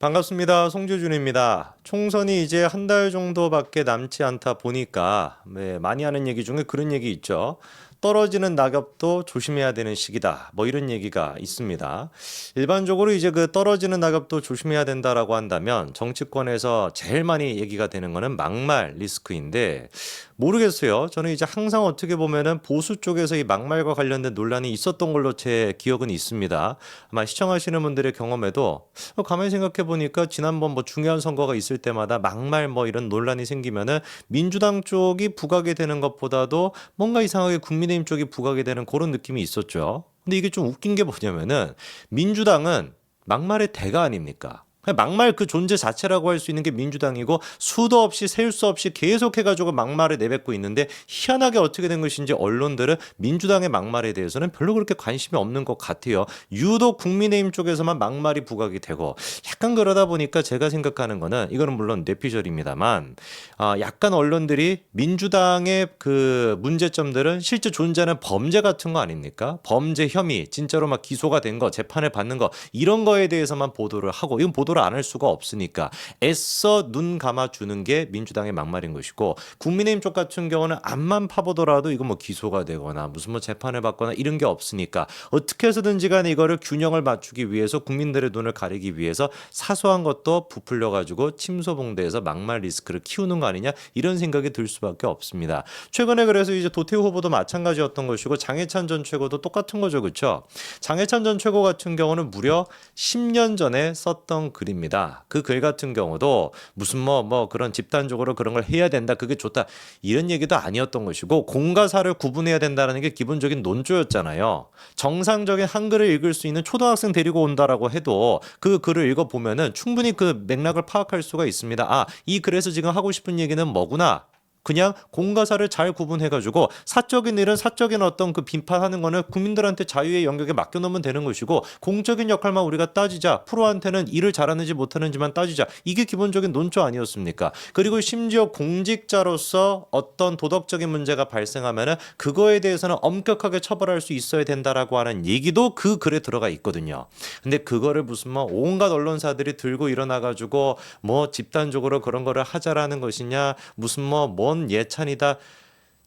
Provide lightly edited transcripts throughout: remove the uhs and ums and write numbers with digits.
반갑습니다. 송재준입니다. 총선이 이제 한 달 정도밖에 남지 않다 보니까 많이 하는 얘기 중에 그런 얘기 있죠. 떨어지는 낙엽도 조심해야 되는 시기다. 뭐 이런 얘기가 있습니다. 일반적으로 이제 그 떨어지는 낙엽도 조심해야 된다라고 한다면 정치권에서 제일 많이 얘기가 되는 거는 막말 리스크인데 모르겠어요. 저는 이제 항상 어떻게 보면은 보수 쪽에서 이 막말과 관련된 논란이 있었던 걸로 제 기억은 있습니다. 아마 시청하시는 분들의 경험에도 가만히 생각해 보니까 지난번 뭐 중요한 선거가 있을 때마다 막말 뭐 이런 논란이 생기면은 민주당 쪽이 부각이 되는 것보다도 뭔가 이상하게 국민의힘 쪽이 부각이 되는 그런 느낌이 있었죠. 근데 이게 좀 웃긴 게 뭐냐면은 민주당은 막말의 대가 아닙니까? 그냥 막말 그 존재 자체라고 할 수 있는 게 민주당이고 수도 없이 셀 수 없이 계속해가지고 막말을 내뱉고 있는데 희한하게 어떻게 된 것인지 언론들은 민주당의 막말에 대해서는 별로 그렇게 관심이 없는 것 같아요. 유독 국민의힘 쪽에서만 막말이 부각이 되고 약간 그러다 보니까 제가 생각하는 거는 이거는 물론 뇌피셜입니다만 약간 언론들이 민주당의 그 문제점들은 실제 존재하는 범죄 같은 거 아닙니까? 범죄 혐의 진짜로 막 기소가 된 거 재판을 받는 거 이런 거에 대해서만 보도를 하고 이건 보도를 안 할 수가 없으니까 애써 눈 감아주는 게 민주당의 막말인 것이고 국민의힘 쪽 같은 경우는 앞만 파보더라도 이거 뭐 기소가 되거나 무슨 뭐 재판을 받거나 이런 게 없으니까 어떻게 해서든지 간에 이거를 균형을 맞추기 위해서 국민들의 눈을 가리기 위해서 사소한 것도 부풀려 가지고 침소봉대에서 막말 리스크를 키우는 거 아니냐 이런 생각이 들 수밖에 없습니다. 최근에 그래서 이제 도태우 후보도 마찬가지였던 것이고 장해찬 전 최고도 똑같은 거죠. 그렇죠? 장해찬 전 최고 같은 경우는 무려 10년 전에 썼던 글입니다. 그 글 같은 경우도 무슨 뭐 그런 집단적으로 그런 걸 해야 된다. 그게 좋다. 이런 얘기도 아니었던 것이고 공과 사를 구분해야 된다는 게 기본적인 논조였잖아요. 정상적인 한글을 읽을 수 있는 초등학생 데리고 온다라고 해도 그 글을 읽어보면은 충분히 그 맥락을 파악할 수가 있습니다. 이 글에서 지금 하고 싶은 얘기는 뭐구나. 그냥 공과사를 잘 구분해가지고 사적인 일은 사적인 어떤 그 비판하는 거는 국민들한테 자유의 영역에 맡겨놓으면 되는 것이고 공적인 역할만 우리가 따지자 프로한테는 일을 잘하는지 못하는지만 따지자 이게 기본적인 논조 아니었습니까? 그리고 심지어 공직자로서 어떤 도덕적인 문제가 발생하면은 그거에 대해서는 엄격하게 처벌할 수 있어야 된다라고 하는 얘기도 그 글에 들어가 있거든요. 근데 그거를 무슨 뭐 온갖 언론사들이 들고 일어나가지고 뭐 집단적으로 그런 거를 하자라는 것이냐 무슨 뭔 예찬이다.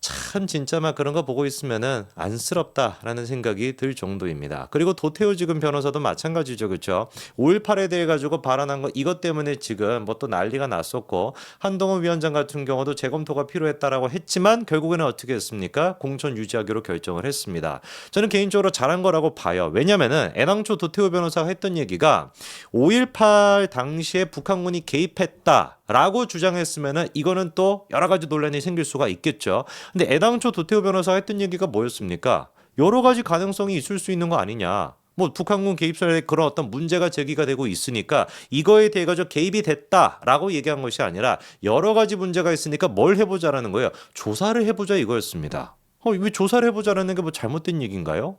참 진짜 막 그런 거 보고 있으면은 안쓰럽다라는 생각이 들 정도입니다. 그리고 도태우 지금 변호사도 마찬가지죠. 그렇죠? 5.18에 대해 가지고 발언한 거 이것 때문에 지금 뭐 또 난리가 났었고 한동훈 위원장 같은 경우도 재검토가 필요했다라고 했지만 결국에는 어떻게 했습니까? 공천 유지하기로 결정을 했습니다. 저는 개인적으로 잘한 거라고 봐요. 왜냐면은 애당초 도태우 변호사가 했던 얘기가 5.18 당시에 북한군이 개입했다라고 주장했으면은 이거는 또 여러 가지 논란이 생길 수가 있겠죠. 근데 애당초 도태우 변호사가 했던 얘기가 뭐였습니까? 여러 가지 가능성이 있을 수 있는 거 아니냐. 뭐 북한군 개입설에 그런 어떤 문제가 제기가 되고 있으니까 이거에 대해 가지고 개입이 됐다라고 얘기한 것이 아니라 여러 가지 문제가 있으니까 뭘 해보자라는 거예요. 조사를 해보자 이거였습니다. 왜 조사를 해보자라는 게 뭐 잘못된 얘기인가요?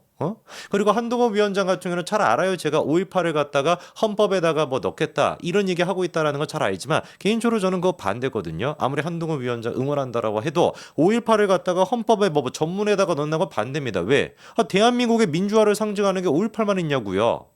그리고 한동훈 위원장 같은 경우는 잘 알아요. 제가 5.18을 갖다가 헌법에다가 뭐 넣겠다 이런 얘기 하고 있다라는 건 잘 알지만 개인적으로 저는 그거 반대거든요. 아무리 한동훈 위원장 응원한다라고 해도 5.18을 갖다가 헌법에 뭐 전문에다가 넣는 건 반대입니다. 왜? 대한민국의 민주화를 상징하는 게 5.18만 있냐고요.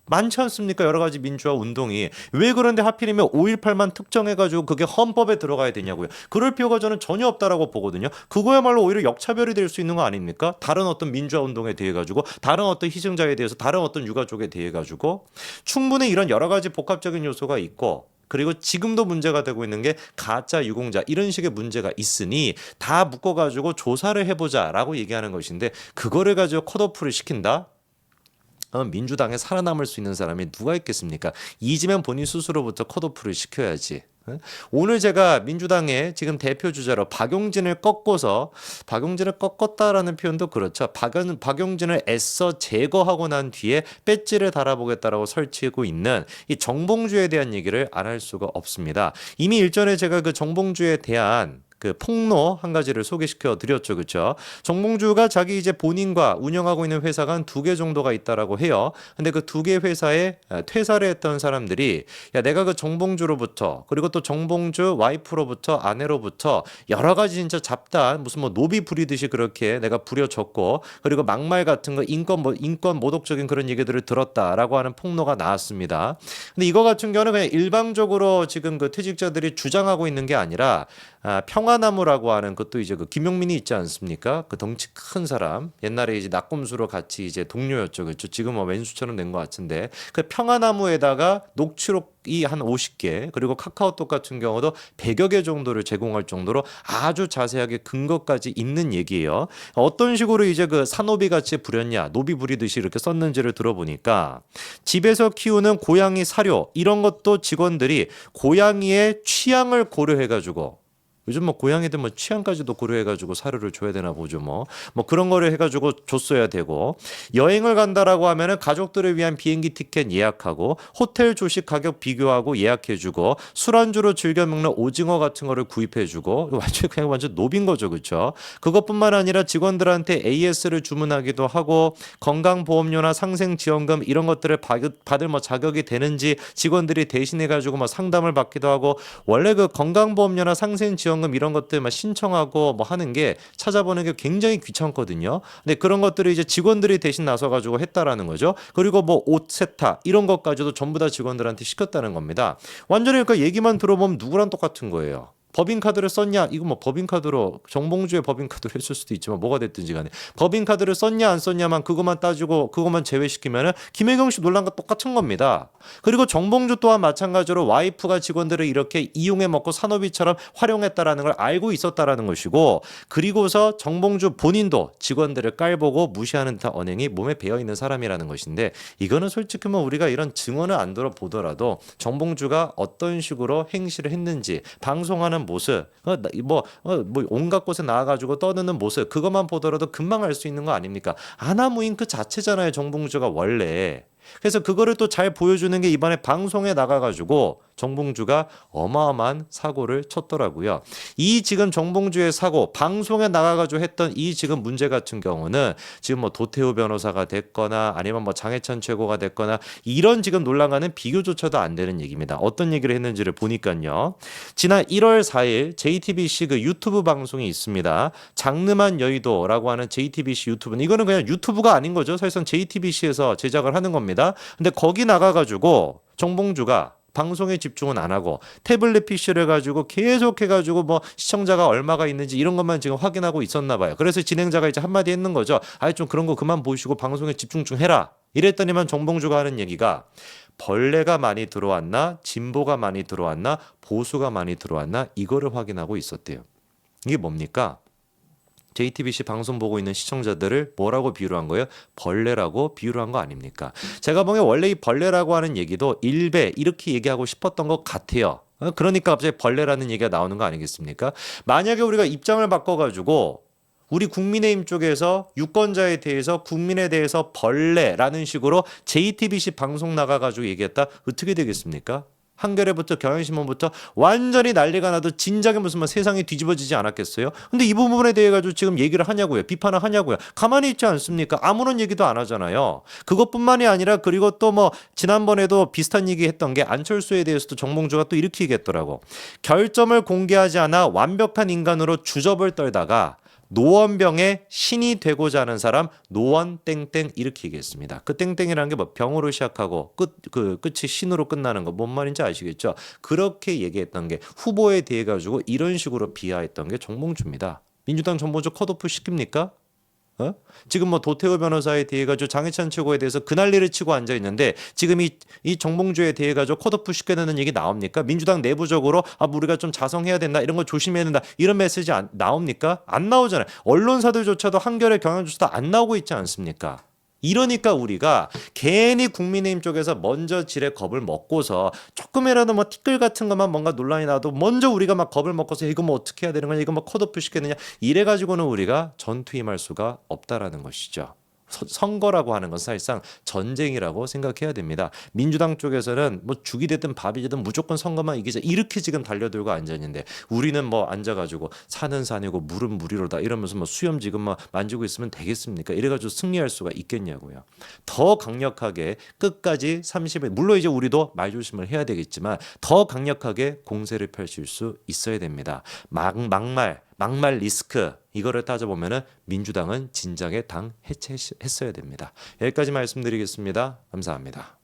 많지 않습니까? 여러 가지 민주화 운동이. 왜 그런데 하필이면 5.18만 특정해가지고 그게 헌법에 들어가야 되냐고요. 그럴 필요가 저는 전혀 없다라고 보거든요. 그거야말로 오히려 역차별이 될 수 있는 거 아닙니까? 다른 어떤 민주화 운동에 대해 가지고 다른 어떤 희생자에 대해서 다른 어떤 유가족에 대해 가지고 충분히 이런 여러 가지 복합적인 요소가 있고 그리고 지금도 문제가 되고 있는 게 가짜 유공자 이런 식의 문제가 있으니 다 묶어가지고 조사를 해보자라고 얘기하는 것인데 그거를 가지고 컷오프를 시킨다? 민주당에 살아남을 수 있는 사람이 누가 있겠습니까? 이재명 본인 스스로부터 컷오프를 시켜야지. 오늘 제가 민주당의 지금 대표 주자로 박용진을 꺾었다라는 표현도 그렇죠. 박용진을 애써 제거하고 난 뒤에 배지를 달아보겠다라고 설치고 있는 이 정봉주에 대한 얘기를 안 할 수가 없습니다. 이미 일전에 제가 그 정봉주에 대한 그 폭로 한 가지를 소개시켜 드렸죠. 그렇죠? 정봉주가 자기 이제 본인과 운영하고 있는 회사가 한 2개 정도가 있다라고 해요. 근데 그 2개 회사에 퇴사를 했던 사람들이 야, 내가 그 정봉주로부터 그리고 또 정봉주 와이프로부터 아내로부터 여러 가지 진짜 잡다한 무슨 뭐 노비 부리듯이 그렇게 내가 부려졌고 그리고 막말 같은 거 인권 모독적인 그런 얘기들을 들었다라고 하는 폭로가 나왔습니다. 근데 이거 같은 경우는 그냥 일방적으로 지금 그 퇴직자들이 주장하고 있는 게 아니라 평화나무라고 하는 것도 이제 그 김용민이 있지 않습니까? 그 덩치 큰 사람 옛날에 이제 낙검수로 같이 이제 동료였죠, 그렇죠? 지금 왼수처럼 된 것 같은데 그 평화나무에다가 녹취록이 한 50개 그리고 카카오톡 같은 경우도 100여 개 정도를 제공할 정도로 아주 자세하게 근거까지 있는 얘기예요. 어떤 식으로 이제 그 산노비 같이 부렸냐, 노비 부리듯이 이렇게 썼는지를 들어보니까 집에서 키우는 고양이 사료 이런 것도 직원들이 고양이의 취향을 고려해가지고 요즘 뭐 고양이들 뭐 취향까지도 고려해가지고 사료를 줘야 되나 보죠 뭐 그런 거를 해가지고 줬어야 되고 여행을 간다라고 하면은 가족들을 위한 비행기 티켓 예약하고 호텔 조식 가격 비교하고 예약해주고 술안주로 즐겨 먹는 오징어 같은 거를 구입해주고 완전 노빈 거죠, 그렇죠? 그것뿐만 아니라 직원들한테 AS를 주문하기도 하고 건강보험료나 상생지원금 이런 것들을 받을 뭐 자격이 되는지 직원들이 대신해가지고 뭐 상담을 받기도 하고 원래 그 건강보험료나 상생지원금 이런 것들 막 신청하고 뭐 하는 게 찾아보는 게 굉장히 귀찮거든요. 근데 그런 것들을 이제 직원들이 대신 나서 가지고 했다라는 거죠. 그리고 뭐 옷 세탁 이런 것까지도 전부 다 직원들한테 시켰다는 겁니다. 완전히 그러니까 얘기만 들어보면 누구랑 똑같은 거예요. 법인카드를 썼냐? 이거 뭐 법인카드로 정봉주의 법인카드로 했을 수도 있지만 뭐가 됐든지 간에 법인카드를 썼냐 안 썼냐만 그것만 따지고 그것만 제외시키면은 김혜경 씨 논란과 똑같은 겁니다. 그리고 정봉주 또한 마찬가지로 와이프가 직원들을 이렇게 이용해 먹고 산업이처럼 활용했다라는 걸 알고 있었다라는 것이고 그리고서 정봉주 본인도 직원들을 깔보고 무시하는 듯한 언행이 몸에 배어 있는 사람이라는 것인데 이거는 솔직히 뭐 우리가 이런 증언을 안 들어보더라도 정봉주가 어떤 식으로 행실을 했는지 방송하는 모습, 뭐 온갖 곳에 나와가지고 떠드는 모습, 그것만 보더라도 금방 알 수 있는 거 아닙니까? 아나무인 그 자체잖아요, 정봉주가 원래. 그래서 그거를 또 잘 보여주는 게 이번에 방송에 나가가지고 정봉주가 어마어마한 사고를 쳤더라고요. 이 지금 정봉주의 사고 방송에 나가가지고 했던 이 지금 문제 같은 경우는 지금 뭐 도태우 변호사가 됐거나 아니면 뭐 장해찬 최고가 됐거나 이런 지금 논란과는 비교조차도 안 되는 얘기입니다. 어떤 얘기를 했는지를 보니까요. 지난 1월 4일 JTBC 그 유튜브 방송이 있습니다. 장르만 여의도라고 하는 JTBC 유튜브는 이거는 그냥 유튜브가 아닌 거죠. 사실상 JTBC에서 제작을 하는 겁니다. 근데 거기 나가가지고 정봉주가 방송에 집중은 안 하고 태블릿 PC를 가지고 계속 해가지고 뭐 시청자가 얼마가 있는지 이런 것만 지금 확인하고 있었나 봐요. 그래서 진행자가 이제 한마디 했는 거죠. 아이 좀 그런 거 그만 보시고 방송에 집중 좀 해라. 이랬더니만 정봉주가 하는 얘기가 벌레가 많이 들어왔나 진보가 많이 들어왔나 보수가 많이 들어왔나 이거를 확인하고 있었대요. 이게 뭡니까? JTBC 방송 보고 있는 시청자들을 뭐라고 비유를 한 거예요? 벌레라고 비유를 한 거 아닙니까? 제가 보기엔 원래 이 벌레라고 하는 얘기도 일배 이렇게 얘기하고 싶었던 것 같아요. 그러니까 갑자기 벌레라는 얘기가 나오는 거 아니겠습니까? 만약에 우리가 입장을 바꿔가지고 우리 국민의힘 쪽에서 유권자에 대해서 국민에 대해서 벌레라는 식으로 JTBC 방송 나가가지고 얘기했다. 어떻게 되겠습니까? 한겨레부터 경향신문부터 완전히 난리가 나도 진작에 무슨 뭐 세상이 뒤집어지지 않았겠어요? 근데 이 부분에 대해 가지고 지금 얘기를 하냐고요? 비판을 하냐고요? 가만히 있지 않습니까? 아무런 얘기도 안 하잖아요. 그것뿐만이 아니라 그리고 또 뭐 지난번에도 비슷한 얘기 했던 게 안철수에 대해서도 정봉주가 또 이렇게 얘기했더라고. 결점을 공개하지 않아 완벽한 인간으로 주접을 떨다가 노원병의 신이 되고자 하는 사람 노원 땡땡 이렇게 얘기했습니다. 그 땡땡이라는 게 뭐 병으로 시작하고 끝이 신으로 끝나는 거 뭔 말인지 아시겠죠? 그렇게 얘기했던 게 후보에 대해 가지고 이런 식으로 비하했던 게 정봉주입니다. 민주당 정봉주 컷오프 시킵니까? 지금 뭐 도태우 변호사에 대해 가지고 장해찬 최고에 대해서 그 난리를 치고 앉아 있는데 지금 이 정봉주에 대해 가지고 컷오프 시켜내는 얘기 나옵니까? 민주당 내부적으로 우리가 좀 자성해야 된다 이런 거 조심해야 된다 이런 메시지 나옵니까? 안 나오잖아요. 언론사들조차도 한겨레 경향조차도 안 나오고 있지 않습니까? 이러니까 우리가 괜히 국민의힘 쪽에서 먼저 지레 겁을 먹고서 조금이라도 뭐 티끌 같은 것만 뭔가 논란이 나도 먼저 우리가 막 겁을 먹고서 이거 뭐 어떻게 해야 되는 거냐 이거 뭐 컷오프 시켰느냐 이래가지고는 우리가 전투임할 수가 없다라는 것이죠. 선거라고 하는 건 사실상 전쟁이라고 생각해야 됩니다. 민주당 쪽에서는 뭐 죽이 되든 밥이 되든 무조건 선거만 이기자 이렇게 지금 달려들고 앉아있는데 우리는 뭐 앉아가지고 산은 산이고 물은 물이로다 이러면서 뭐 수염 지금 막 만지고 있으면 되겠습니까? 이래가지고 승리할 수가 있겠냐고요. 더 강력하게 끝까지 30일 물론 이제 우리도 말조심을 해야 되겠지만 더 강력하게 공세를 펼칠 수 있어야 됩니다. 막말 리스크 이거를 따져보면은 민주당은 진작에 당 해체했어야 됩니다. 여기까지 말씀드리겠습니다. 감사합니다.